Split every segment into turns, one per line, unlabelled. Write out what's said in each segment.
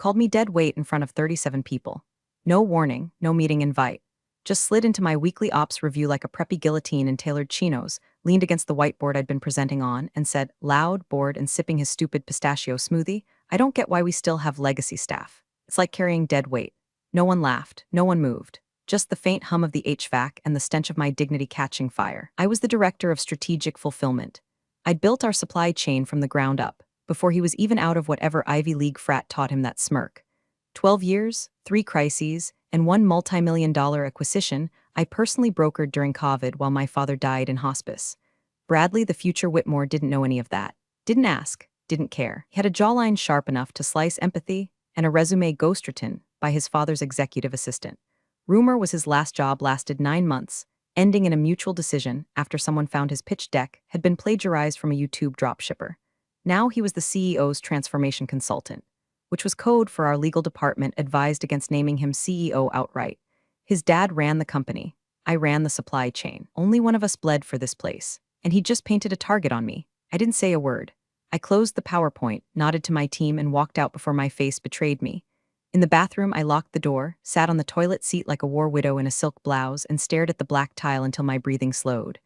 called me dead weight in front of 37 people. No warning, no meeting invite. Just slid into my weekly ops review like a preppy guillotine in tailored chinos, leaned against the whiteboard I'd been presenting on, and said, loud, bored, and sipping his stupid pistachio smoothie, I don't get why we still have legacy staff. It's like carrying dead weight. No one laughed, no one moved. Just the faint hum of the HVAC and the stench of my dignity catching fire. I was the director of strategic fulfillment. I'd built our supply chain from the ground up, before he was even out of whatever Ivy League frat taught him that smirk. 12 years, 3 crises, and one multi-million-dollar acquisition I personally brokered during COVID while my father died in hospice. Bradley, the future Whitmore, didn't know any of that. Didn't ask, didn't care. He had a jawline sharp enough to slice empathy and a resume ghostwritten by his father's executive assistant. Rumor was his last job lasted 9 months, ending in a mutual decision after someone found his pitch deck had been plagiarized from a YouTube dropshipper. Now he was the CEO's transformation consultant, which was code for our legal department advised against naming him CEO outright. His dad ran the company. I ran the supply chain. Only one of us bled for this place, and he just painted a target on me. I didn't say a word. I closed the PowerPoint, nodded to my team, and walked out before my face betrayed me. In the bathroom, I locked the door, sat on the toilet seat like a war widow in a silk blouse, and stared at the black tile until my breathing slowed.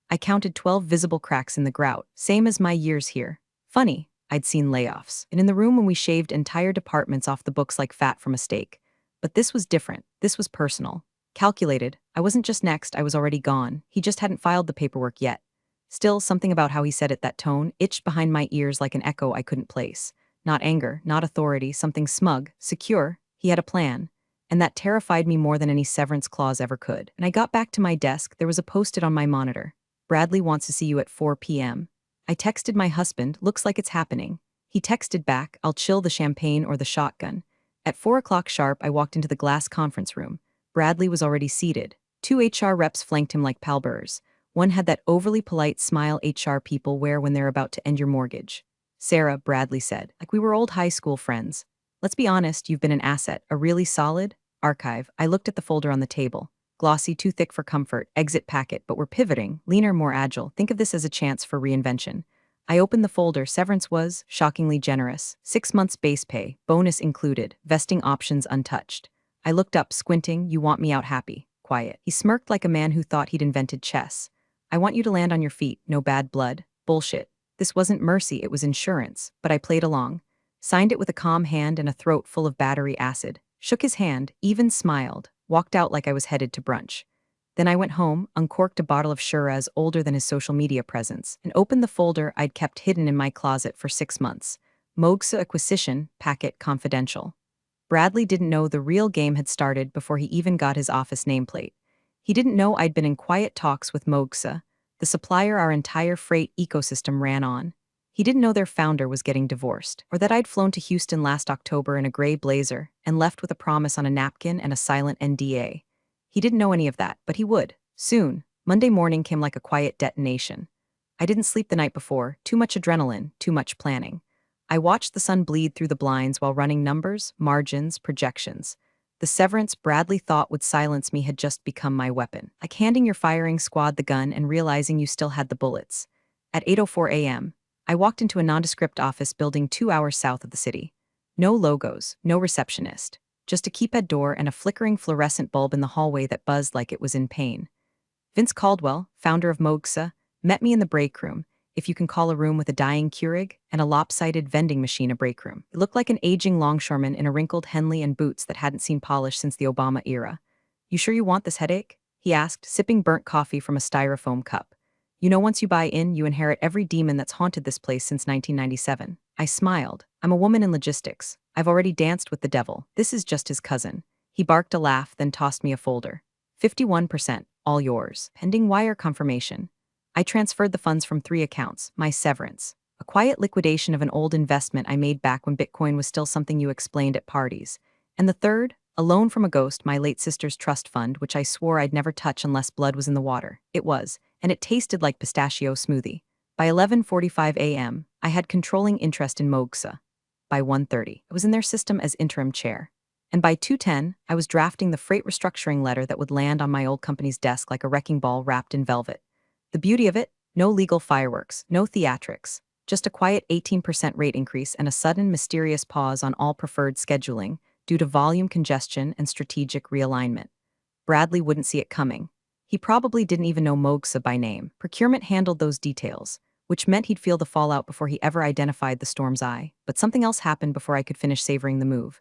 I counted 12 visible cracks in the grout, same as my years here. Funny, I'd seen layoffs, and in the room when we shaved entire departments off the books like fat from a steak. But this was different. This was personal. Calculated. I wasn't just next, I was already gone. He just hadn't filed the paperwork yet. Still, something about how he said it, that tone, itched behind my ears like an echo I couldn't place. Not anger, not authority, something smug, secure. He had a plan. And that terrified me more than any severance clause ever could. And I got back to my desk, there was a post-it on my monitor. Bradley wants to see you at 4 p.m. I texted my husband, looks like it's happening. He texted back, I'll chill the champagne or the shotgun. At 4 o'clock sharp, I walked into the glass conference room. Bradley was already seated. 2 HR reps flanked him like pallbearers. One had that overly polite smile HR people wear when they're about to end your mortgage. Sarah, Bradley said, like we were old high school friends. Let's be honest, you've been an asset, a really solid archive. I looked at the folder on the table. Glossy, too thick for comfort, exit packet, but we're pivoting, leaner, more agile. Think of this as a chance for reinvention. I opened the folder. Severance was shockingly generous. 6 months base pay, bonus included, vesting options untouched. I looked up, squinting. You want me out happy, quiet. He smirked like a man who thought he'd invented chess. I want you to land on your feet, no bad blood. Bullshit. This wasn't mercy, it was insurance, but I played along. Signed it with a calm hand and a throat full of battery acid. Shook his hand, even smiled, walked out like I was headed to brunch. Then I went home, uncorked a bottle of Shiraz older than his social media presence, and opened the folder I'd kept hidden in my closet for 6 months. Mogsa acquisition, packet confidential. Bradley didn't know the real game had started before he even got his office nameplate. He didn't know I'd been in quiet talks with Mogsa, the supplier our entire freight ecosystem ran on. He didn't know their founder was getting divorced, or that I'd flown to Houston last October in a gray blazer and left with a promise on a napkin and a silent NDA. He didn't know any of that, but he would. Soon. Monday morning came like a quiet detonation. I didn't sleep the night before, too much adrenaline, too much planning. I watched the sun bleed through the blinds while running numbers, margins, projections. The severance Bradley thought would silence me had just become my weapon, like handing your firing squad the gun and realizing you still had the bullets. At 8:04 a.m., I walked into a nondescript office building 2 hours south of the city. No logos, no receptionist, just a keypad door and a flickering fluorescent bulb in the hallway that buzzed like it was in pain. Vince Caldwell, founder of Mogsa, met me in the break room, if you can call a room with a dying Keurig and a lopsided vending machine a break room. It looked like an aging longshoreman in a wrinkled Henley and boots that hadn't seen polish since the Obama era. You sure you want this headache? He asked, sipping burnt coffee from a styrofoam cup. You know, once you buy in, you inherit every demon that's haunted this place since 1997. I smiled. I'm a woman in logistics. I've already danced with the devil. This is just his cousin. He barked a laugh, then tossed me a folder. 51%, all yours. Pending wire confirmation. I transferred the funds from 3 accounts, my severance, a quiet liquidation of an old investment I made back when Bitcoin was still something you explained at parties, and the third, a loan from a ghost, my late sister's trust fund, which I swore I'd never touch unless blood was in the water. It was, and it tasted like pistachio smoothie. By 11:45 a.m., I had controlling interest in Mogsa. By 1:30, I was in their system as interim chair. And by 2:10, I was drafting the freight restructuring letter that would land on my old company's desk like a wrecking ball wrapped in velvet. The beauty of it? No legal fireworks, no theatrics. Just a quiet 18% rate increase and a sudden mysterious pause on all preferred scheduling due to volume congestion and strategic realignment. Bradley wouldn't see it coming. He probably didn't even know Mogsa by name. Procurement handled those details, which meant he'd feel the fallout before he ever identified the storm's eye. But something else happened before I could finish savoring the move.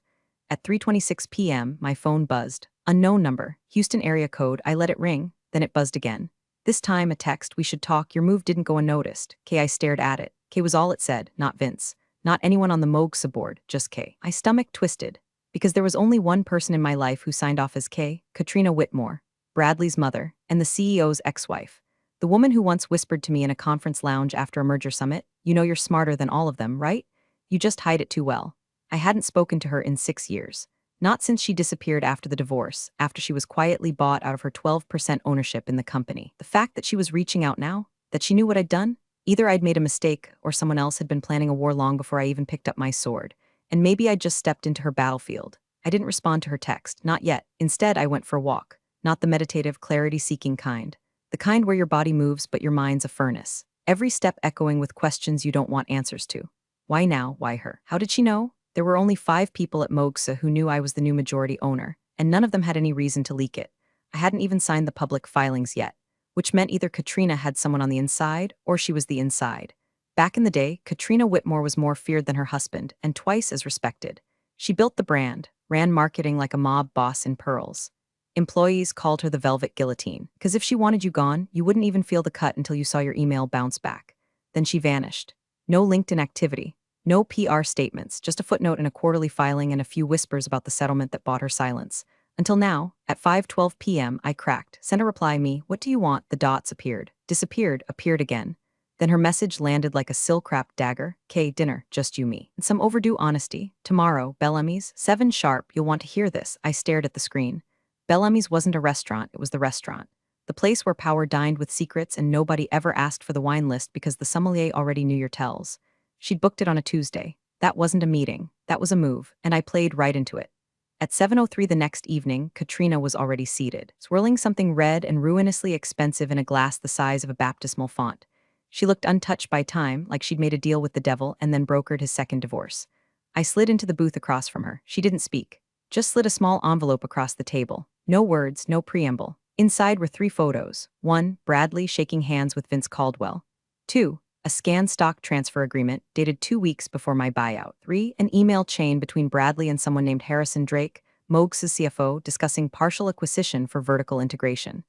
At 3:26 p.m., my phone buzzed. Unknown number, Houston area code. I let it ring, then it buzzed again. This time a text, "We should talk, your move didn't go unnoticed." I stared at it. K was all it said, not Vince. Not anyone on the Mogsa board, just K. My stomach twisted, because there was only one person in my life who signed off as K, Katrina Whitmore, Bradley's mother, and the CEO's ex-wife. The woman who once whispered to me in a conference lounge after a merger summit, "You know you're smarter than all of them, right? You just hide it too well." I hadn't spoken to her in 6 years. Not since she disappeared after the divorce, after she was quietly bought out of her 12% ownership in the company. The fact that she was reaching out now, that she knew what I'd done, either I'd made a mistake or someone else had been planning a war long before I even picked up my sword. And maybe I'd just stepped into her battlefield. I didn't respond to her text, not yet. Instead, I went for a walk. Not the meditative, clarity-seeking kind. The kind where your body moves but your mind's a furnace. Every step echoing with questions you don't want answers to. Why now? Why her? How did she know? There were only 5 people at Mogsa who knew I was the new majority owner, and none of them had any reason to leak it. I hadn't even signed the public filings yet, which meant either Katrina had someone on the inside or she was the inside. Back in the day, Katrina Whitmore was more feared than her husband and twice as respected. She built the brand, ran marketing like a mob boss in pearls. Employees called her the Velvet Guillotine, because if she wanted you gone, you wouldn't even feel the cut until you saw your email bounce back. Then she vanished. No LinkedIn activity. No PR statements, just a footnote in a quarterly filing and a few whispers about the settlement that bought her silence. Until now, at 5:12 p.m., I cracked. Send a reply me, "What do you want?" The dots appeared. Disappeared, appeared again. Then her message landed like a silk-wrapped dagger. "K, dinner, just you me." And some overdue honesty. "Tomorrow, Bellamy's, 7 sharp, you'll want to hear this." I stared at the screen. Bellamy's wasn't a restaurant, it was the restaurant. The place where power dined with secrets and nobody ever asked for the wine list because the sommelier already knew your tells. She'd booked it on a Tuesday. That wasn't a meeting, that was a move, and I played right into it. At 7:03 the next evening, Katrina was already seated, swirling something red and ruinously expensive in a glass the size of a baptismal font. She looked untouched by time, like she'd made a deal with the devil and then brokered his second divorce. I slid into the booth across from her. She didn't speak, just slid a small envelope across the table. No words, no preamble. Inside were 3 photos. 1, Bradley shaking hands with Vince Caldwell. 2, a scanned stock transfer agreement dated 2 weeks before my buyout. 3, an email chain between Bradley and someone named Harrison Drake, Mogsa's CFO, discussing partial acquisition for vertical integration.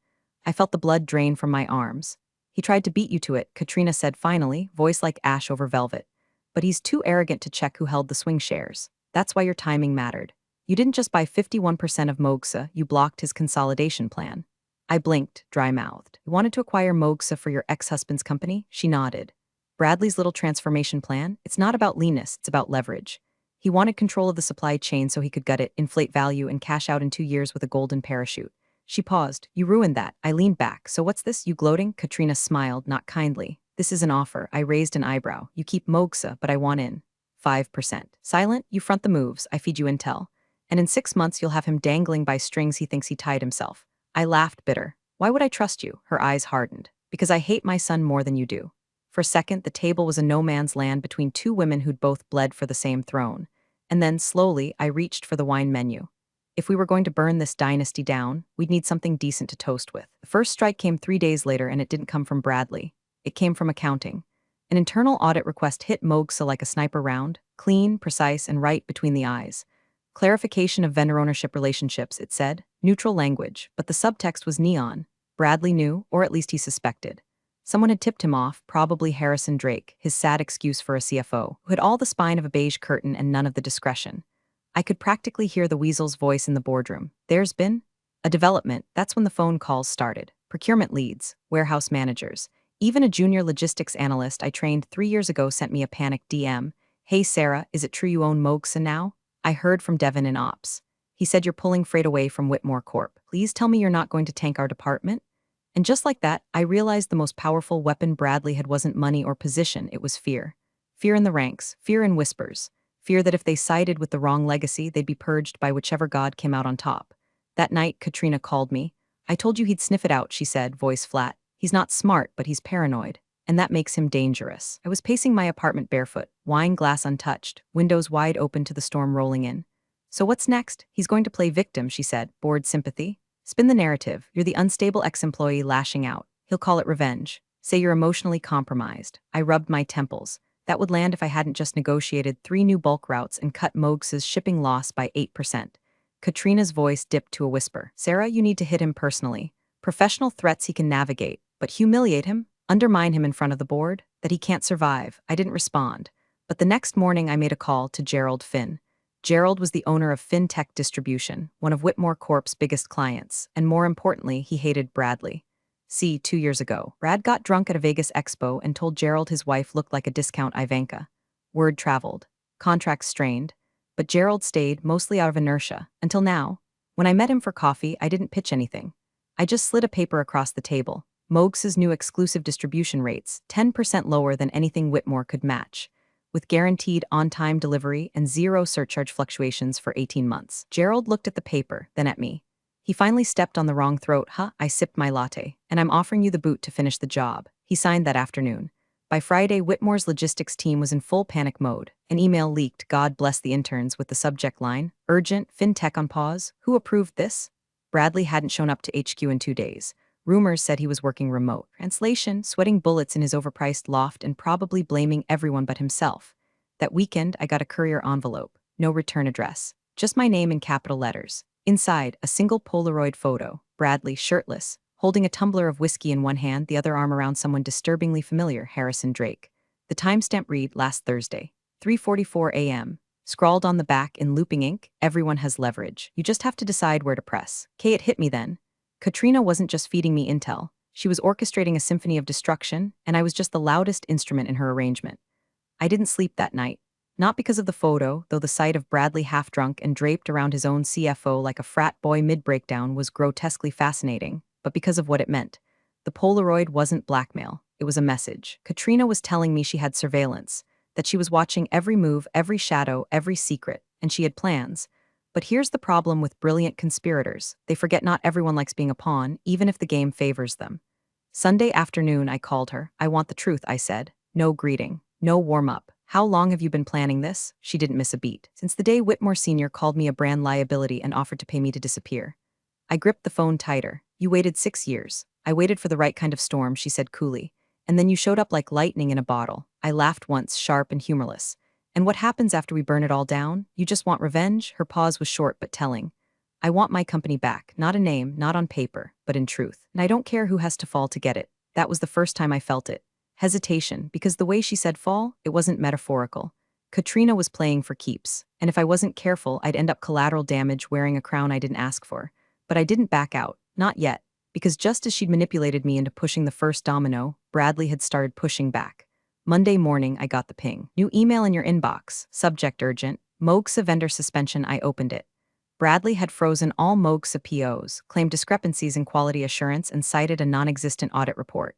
I felt the blood drain from my arms. "He tried to beat you to it," Katrina said finally, voice like ash over velvet. "But he's too arrogant to check who held the swing shares. That's why your timing mattered. You didn't just buy 51% of Mogsa, you blocked his consolidation plan." I blinked, dry-mouthed. "You wanted to acquire Mogsa for your ex-husband's company?" She nodded. Bradley's little transformation plan, it's not about leanness, it's about leverage. He wanted control of the supply chain so he could gut it, inflate value, and cash out in 2 years with a golden parachute. She paused. "You ruined that." I leaned back. "So what's this, you gloating?" Katrina smiled, not kindly. "This is an offer." I raised an eyebrow. "You keep Mogsa, but I want in. 5%. Silent, you front the moves, I feed you intel. And in 6 months you'll have him dangling by strings he thinks he tied himself." I laughed bitter. "Why would I trust you?" Her eyes hardened. "Because I hate my son more than you do." For a second, the table was a no-man's land between 2 women who'd both bled for the same throne. And then, slowly, I reached for the wine menu. If we were going to burn this dynasty down, we'd need something decent to toast with. The first strike came 3 days later, and it didn't come from Bradley. It came from accounting. An internal audit request hit Mogsa like a sniper round, clean, precise, and right between the eyes. Clarification of vendor ownership relationships, it said. Neutral language, but the subtext was neon. Bradley knew, or at least he suspected. Someone had tipped him off, probably Harrison Drake, his sad excuse for a CFO, who had all the spine of a beige curtain and none of the discretion. I could practically hear the weasel's voice in the boardroom. "There's been a development." That's when the phone calls started. Procurement leads, warehouse managers. Even a junior logistics analyst I trained 3 years ago sent me a panicked DM. "Hey Sarah, is it true you own Mogsa now?" I heard from Devin in Ops. He said, "You're pulling freight away from Whitmore Corp. Please tell me you're not going to tank our department." And just like that, I realized the most powerful weapon Bradley had wasn't money or position, it was fear. Fear in the ranks, fear in whispers. Fear that if they sided with the wrong legacy, they'd be purged by whichever god came out on top. That night, Katrina called me. "I told you he'd sniff it out," she said, voice flat. "He's not smart, but he's paranoid." and that makes him dangerous. I was pacing my apartment barefoot, wine glass untouched, windows wide open to the storm rolling in. So what's next? He's going to play victim, she said, bored sympathy. Spin the narrative. You're the unstable ex-employee lashing out. He'll call it revenge. Say you're emotionally compromised. I rubbed my temples. That would land if I hadn't just negotiated 3 new bulk routes and cut Mogs's shipping loss by 8%. Katrina's voice dipped to a whisper. Sarah, you need to hit him personally. Professional threats he can navigate, but humiliate him? Undermine him in front of the board? That he can't survive. I didn't respond. But the next morning I made a call to Gerald Finn. Gerald was the owner of FinTech Distribution, one of Whitmore Corp's biggest clients, and more importantly, he hated Bradley. See, 2 years ago, Brad got drunk at a Vegas expo and told Gerald his wife looked like a discount Ivanka. Word traveled. Contracts strained. But Gerald stayed, mostly out of inertia, until now. When I met him for coffee, I didn't pitch anything. I just slid a paper across the table. Mogs's new exclusive distribution rates, 10% lower than anything Whitmore could match, with guaranteed on-time delivery and zero surcharge fluctuations for 18 months. Gerald looked at the paper, then at me. He finally stepped on the wrong throat. I sipped my latte. And I'm offering you the boot to finish the job. He signed that afternoon. By Friday, Whitmore's logistics team was in full panic mode. An email leaked, God bless the interns, with the subject line, Urgent, FinTech on pause. Who approved this? Bradley hadn't shown up to HQ in 2 days. Rumors said he was working remote. Translation, sweating bullets in his overpriced loft and probably blaming everyone but himself. That weekend, I got a courier envelope. No return address. Just my name in capital letters. Inside, a single Polaroid photo. Bradley, shirtless, holding a tumbler of whiskey in one hand, the other arm around someone disturbingly familiar, Harrison Drake. The timestamp read, last Thursday, 3:44 a.m. Scrawled on the back in looping ink, everyone has leverage. You just have to decide where to press. It hit me then. Katrina wasn't just feeding me intel. She was orchestrating a symphony of destruction, and I was just the loudest instrument in her arrangement. I didn't sleep that night. Not because of the photo, though the sight of Bradley half-drunk and draped around his own CFO like a frat boy mid-breakdown was grotesquely fascinating, but because of what it meant. The Polaroid wasn't blackmail. It was a message. Katrina was telling me she had surveillance, that she was watching every move, every shadow, every secret, and she had plans. But here's the problem with brilliant conspirators. They forget not everyone likes being a pawn, even if the game favors them. Sunday afternoon, I called her. I want the truth, I said. No greeting. No warm-up. How long have you been planning this? She didn't miss a beat. Since the day Whitmore Sr. called me a brand liability and offered to pay me to disappear. I gripped the phone tighter. You waited 6 years. I waited for the right kind of storm, she said coolly. And then you showed up like lightning in a bottle. I laughed once, sharp and humorless. And what happens after we burn it all down? You just want revenge? Her pause was short but telling. I want my company back, not a name, not on paper, but in truth. And I don't care who has to fall to get it. That was the first time I felt it. Hesitation, because the way she said fall, it wasn't metaphorical. Katrina was playing for keeps, and if I wasn't careful, I'd end up collateral damage wearing a crown I didn't ask for. But I didn't back out, not yet, because just as she'd manipulated me into pushing the first domino, Bradley had started pushing back. Monday morning, I got the ping. New email in your inbox. Subject urgent. Mogsa vendor suspension. I opened it. Bradley had frozen all Mogsa POs, claimed discrepancies in quality assurance, and cited a non-existent audit report.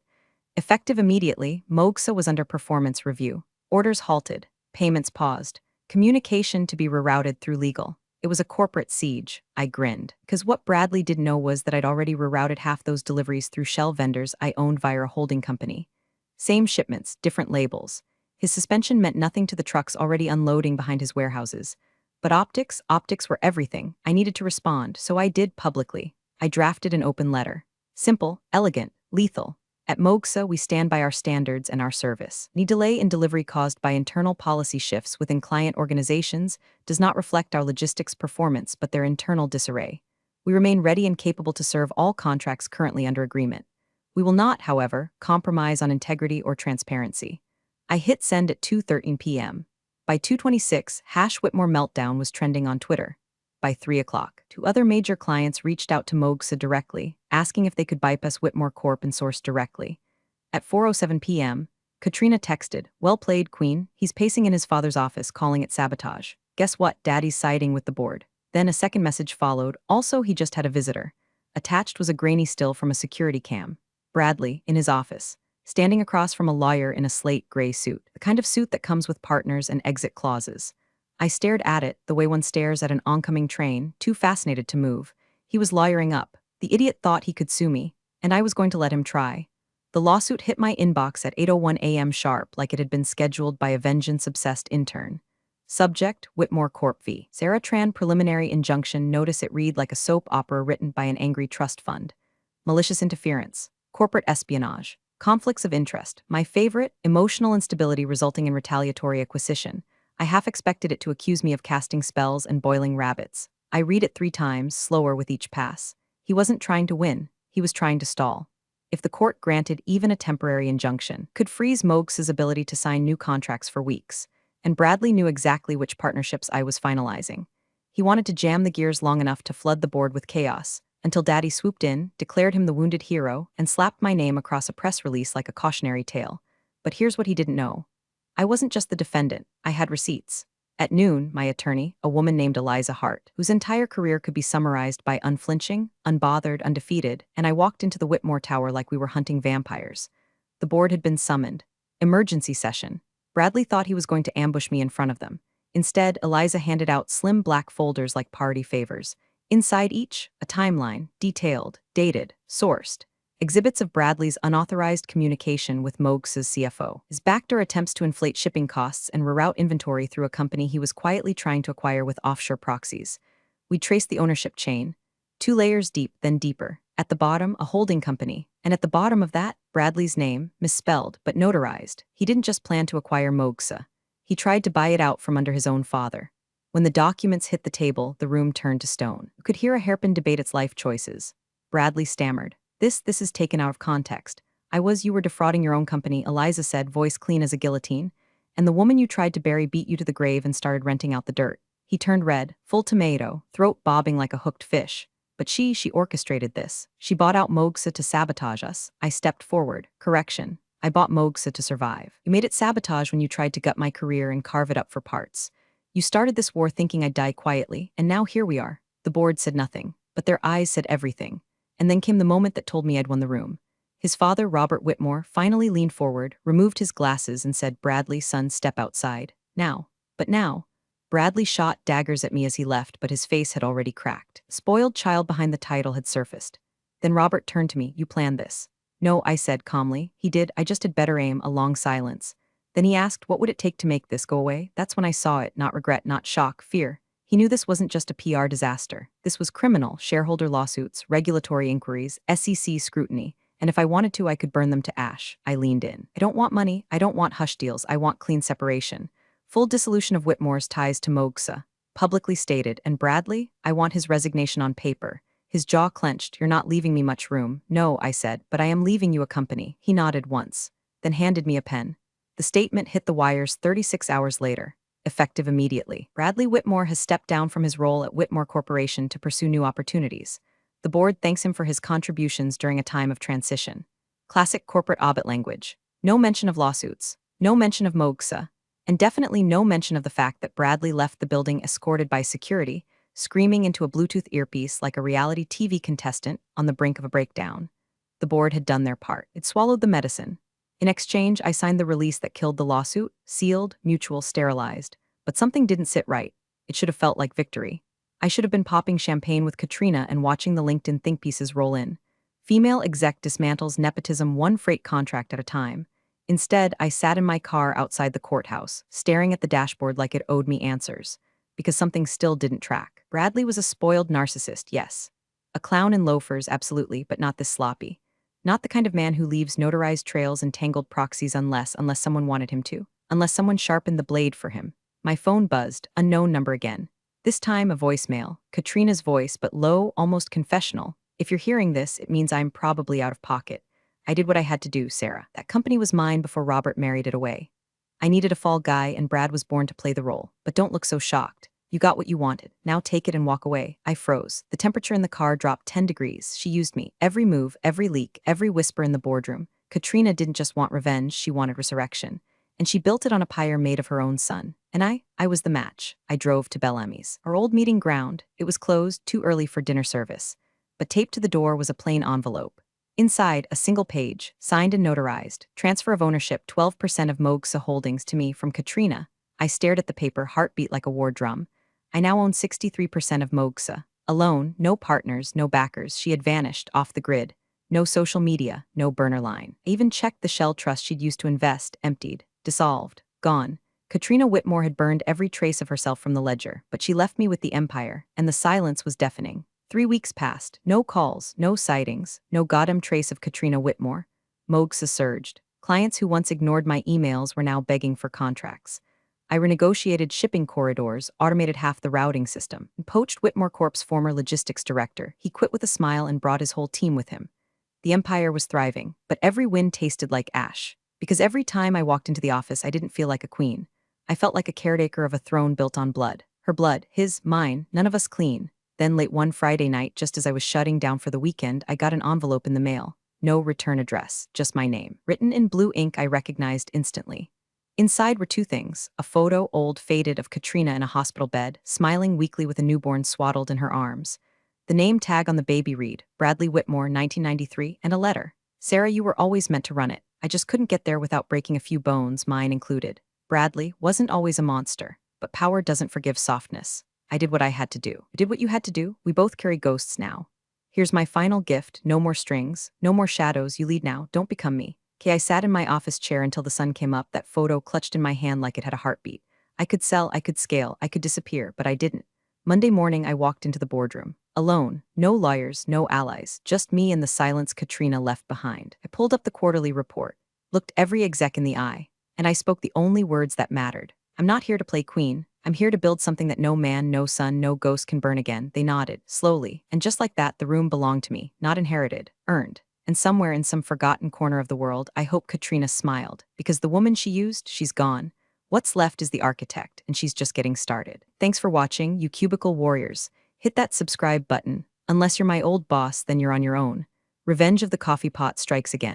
Effective immediately, Mogsa was under performance review. Orders halted. Payments paused. Communication to be rerouted through legal. It was a corporate siege. I grinned. Because what Bradley didn't know was that I'd already rerouted half those deliveries through shell vendors I owned via a holding company. Same shipments, different labels. His suspension meant nothing to the trucks already unloading behind his warehouses. But optics were everything. I needed to respond, so I did publicly. I drafted an open letter. Simple, elegant, lethal. At Mogsa, we stand by our standards and our service. Any delay in delivery caused by internal policy shifts within client organizations does not reflect our logistics performance but their internal disarray. We remain ready and capable to serve all contracts currently under agreement. We will not, however, compromise on integrity or transparency. I hit send at 2:13 p.m. By 2:26, #Whitmore Meltdown was trending on Twitter. By 3 o'clock, 2 other major clients reached out to Mogsa directly, asking if they could bypass Whitmore Corp and source directly. At 4:07 p.m., Katrina texted, "Well played, Queen." He's pacing in his father's office, calling it sabotage. Guess what? Daddy's siding with the board. Then a second message followed. Also, he just had a visitor. Attached was a grainy still from a security cam. Bradley, in his office, standing across from a lawyer in a slate gray suit, the kind of suit that comes with partners and exit clauses. I stared at it, the way one stares at an oncoming train, too fascinated to move. He was lawyering up. The idiot thought he could sue me, and I was going to let him try. The lawsuit hit my inbox at 8:01 a.m. sharp like it had been scheduled by a vengeance-obsessed intern. Subject, Whitmore Corp v. Sarah Tran preliminary injunction notice it read like a soap opera written by an angry trust fund. Malicious interference, corporate espionage, conflicts of interest, my favorite, emotional instability resulting in retaliatory acquisition. I half expected it to accuse me of casting spells and boiling rabbits. I read it 3 times, slower with each pass. He wasn't trying to win, he was trying to stall. If the court granted even a temporary injunction, could freeze Mogs's ability to sign new contracts for weeks. And Bradley knew exactly which partnerships I was finalizing. He wanted to jam the gears long enough to flood the board with chaos, until Daddy swooped in, declared him the wounded hero, and slapped my name across a press release like a cautionary tale. But here's what he didn't know. I wasn't just the defendant, I had receipts. At noon, my attorney, a woman named Eliza Hart, whose entire career could be summarized by unflinching, unbothered, undefeated, and I walked into the Whitmore Tower like we were hunting vampires. The board had been summoned. Emergency session. Bradley thought he was going to ambush me in front of them. Instead, Eliza handed out slim black folders like party favors. Inside each, a timeline, detailed, dated, sourced. Exhibits of Bradley's unauthorized communication with Mogs's CFO. His backdoor attempts to inflate shipping costs and reroute inventory through a company he was quietly trying to acquire with offshore proxies. We traced the ownership chain. 2 layers deep, then deeper. At the bottom, a holding company. And at the bottom of that, Bradley's name, misspelled, but notarized. He didn't just plan to acquire Mogsa. He tried to buy it out from under his own father. When the documents hit the table, the room turned to stone. You could hear a hairpin debate its life choices. Bradley stammered. This is taken out of context. You were defrauding your own company, Eliza said, voice clean as a guillotine. And the woman you tried to bury beat you to the grave and started renting out the dirt. He turned red, full tomato, throat bobbing like a hooked fish. But she orchestrated this. She bought out Mogsa to sabotage us. I stepped forward. Correction. I bought Mogsa to survive. You made it sabotage when you tried to gut my career and carve it up for parts. You started this war thinking I'd die quietly, and now here we are. The board said nothing, but their eyes said everything. And then came the moment that told me I'd won the room. His father, Robert Whitmore, finally leaned forward, removed his glasses, and said, Bradley, son, step outside. Now. But now. Bradley shot daggers at me as he left, but his face had already cracked. The spoiled child behind the title had surfaced. Then Robert turned to me. You planned this. No, I said calmly. He did, I just had better aim. A long silence. Then he asked, what would it take to make this go away? That's when I saw it, not regret, not shock, fear. He knew this wasn't just a PR disaster. This was criminal, shareholder lawsuits, regulatory inquiries, SEC scrutiny, and if I wanted to, I could burn them to ash. I leaned in. I don't want money, I don't want hush deals, I want clean separation. Full dissolution of Whitmore's ties to Mogsa, publicly stated, and Bradley, I want his resignation on paper. His jaw clenched. You're not leaving me much room. No, I said, but I am leaving you a company. He nodded once, then handed me a pen. The statement hit the wires 36 hours later. Effective immediately. Bradley Whitmore has stepped down from his role at Whitmore Corporation to pursue new opportunities. The board thanks him for his contributions during a time of transition. Classic corporate obit language. No mention of lawsuits. No mention of Mogsa. And definitely no mention of the fact that Bradley left the building escorted by security, screaming into a Bluetooth earpiece like a reality TV contestant on the brink of a breakdown. The board had done their part. It swallowed the medicine. In exchange, I signed the release that killed the lawsuit, sealed, mutual, sterilized. But something didn't sit right. It should have felt like victory. I should have been popping champagne with Katrina and watching the LinkedIn think pieces roll in. Female exec dismantles nepotism one freight contract at a time. Instead, I sat in my car outside the courthouse, staring at the dashboard like it owed me answers. Because something still didn't track. Bradley was a spoiled narcissist, yes. A clown in loafers, absolutely, but not this sloppy. Not the kind of man who leaves notarized trails and tangled proxies unless someone wanted him to. Unless someone sharpened the blade for him. My phone buzzed, unknown number again. This time a voicemail, Katrina's voice, but low, almost confessional. If you're hearing this, it means I'm probably out of pocket. I did what I had to do, Sarah. That company was mine before Robert married it away. I needed a fall guy and Brad was born to play the role. But don't look so shocked. You got what you wanted. Now take it and walk away. I froze. The temperature in the car dropped 10 degrees. She used me. Every move, every leak, every whisper in the boardroom. Katrina didn't just want revenge, she wanted resurrection. And she built it on a pyre made of her own son. And I was the match. I drove to Bellamy's, our old meeting ground. It was closed, too early for dinner service. But taped to the door was a plain envelope. Inside, a single page, signed and notarized. Transfer of ownership, 12% of Mogsa Holdings to me from Katrina. I stared at the paper, heartbeat like a war drum. I now own 63% of Mogsa. Alone, no partners, no backers, she had vanished off the grid. No social media, no burner line. I even checked the Shell trust she'd used to invest, emptied, dissolved, gone. Katrina Whitmore had burned every trace of herself from the ledger, but she left me with the empire, and the silence was deafening. 3 weeks passed, no calls, no sightings, no goddamn trace of Katrina Whitmore. Mogs surged. Clients who once ignored my emails were now begging for contracts. I renegotiated shipping corridors, automated half the routing system, and poached Whitmore Corp's former logistics director. He quit with a smile and brought his whole team with him. The empire was thriving, but every win tasted like ash. Because every time I walked into the office, I didn't feel like a queen. I felt like a caretaker of a throne built on blood. Her blood, his, mine, none of us clean. Then late one Friday night, just as I was shutting down for the weekend, I got an envelope in the mail. No return address, just my name. Written in blue ink I recognized instantly. Inside were two things: a photo, old, faded, of Katrina in a hospital bed, smiling weakly with a newborn swaddled in her arms. The name tag on the baby read, Bradley Whitmore, 1993, and a letter. Sarah, you were always meant to run it. I just couldn't get there without breaking a few bones, mine included. Bradley wasn't always a monster, but power doesn't forgive softness. I did what I had to do. You did what you had to do. We both carry ghosts now. Here's my final gift: no more strings, no more shadows. You lead now, don't become me. I sat in my office chair until the sun came up, that photo clutched in my hand like it had a heartbeat. I could sell, I could scale, I could disappear, but I didn't. Monday morning, I walked into the boardroom. Alone. No lawyers, no allies. Just me and the silence Katrina left behind. I pulled up the quarterly report, looked every exec in the eye, and I spoke the only words that mattered. I'm not here to play queen. I'm here to build something that no man, no sun, no ghost can burn again. They nodded, slowly, and just like that, the room belonged to me, not inherited, earned. And somewhere in some forgotten corner of the world, I hope Katrina smiled, because the woman she used, she's gone. What's left is the architect, and she's just getting started. Thanks for watching, you cubicle warriors. Hit that subscribe button. Unless you're my old boss, then you're on your own. Revenge of the coffee pot strikes again.